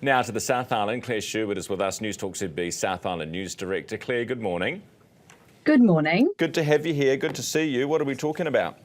Now to the South Island. Claire Sherwood is with us, News Talk ZB South Island News Director. Claire, good morning. Good morning. Good to have you here. Good to see you. What are we talking about?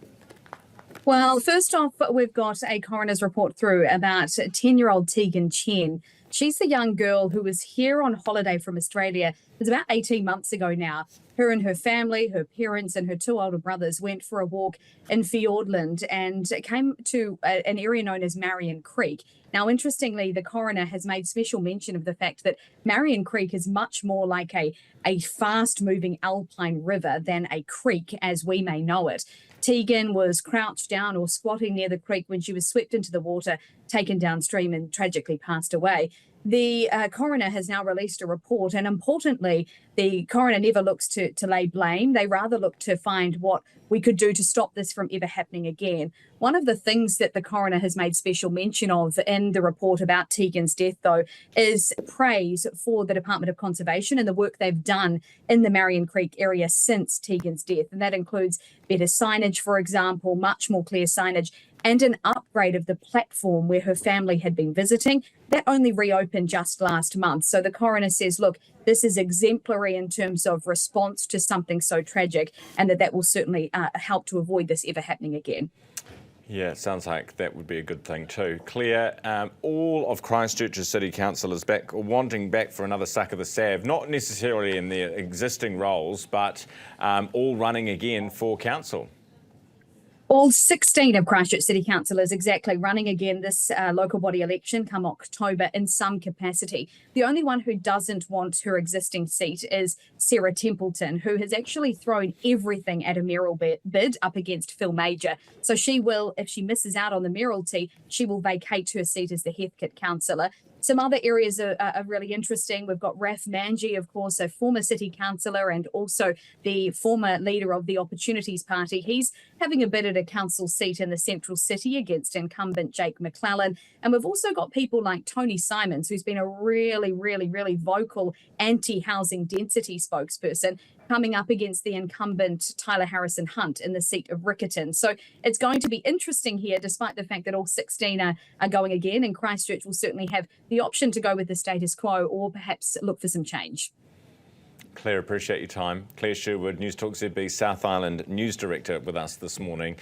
Well, first off, we've got a coroner's report through about 10-year-old Tegan Chen. She's the young girl who was here on holiday from Australia. It was about 18 months ago now. Her and her family, her parents and her two older brothers went for a walk in Fiordland and came to an area known as Marian Creek. Now, interestingly, the coroner has made special mention of the fact that Marian Creek is much more like a fast-moving alpine river than a creek as we may know it. Tegan was crouched down or squatting near the creek when she was swept into the water, taken downstream and tragically passed away. The coroner has now released a report, and importantly, the coroner never looks to lay blame. They rather look to find what we could do to stop this from ever happening again. One of the things that the coroner has made special mention of in the report about Tegan's death, though, is praise for the Department of Conservation and the work they've done in the Marian Creek area since Tegan's death. And that includes better signage, for example, much more clear signage, and an upgrade of the platform where her family had been visiting. That only reopened just last month. So the coroner says, look, this is exemplary in terms of response to something so tragic, and that will certainly help to avoid this ever happening again. Yeah, it sounds like that would be a good thing too. Claire, all of Christchurch's city councillors back, or wanting back for another suck of the sav, not necessarily in their existing roles, but all running again for council. All 16 of Christchurch City Councillors exactly running again this local body election come October in some capacity. The only one who doesn't want her existing seat is Sarah Templeton, who has actually thrown everything at a mayoral bid up against Phil Major. So she will, if she misses out on the mayoralty, she will vacate her seat as the Heathcote councillor. Some other areas are really interesting. We've got Raf Manji, of course, a former city councillor and also the former leader of the Opportunities Party. He's having a bid at a council seat in the central city against incumbent Jake McClellan. And we've also got people like Tony Simons, who's been a really vocal anti-housing density spokesperson, coming up against the incumbent Tyler Harrison Hunt in the seat of Riccarton. So it's going to be interesting here, despite the fact that all 16 are going again, and Christchurch will certainly have the option to go with the status quo or perhaps look for some change. Claire, appreciate your time. Claire Sherwood, News Talk ZB South Island News Director with us this morning.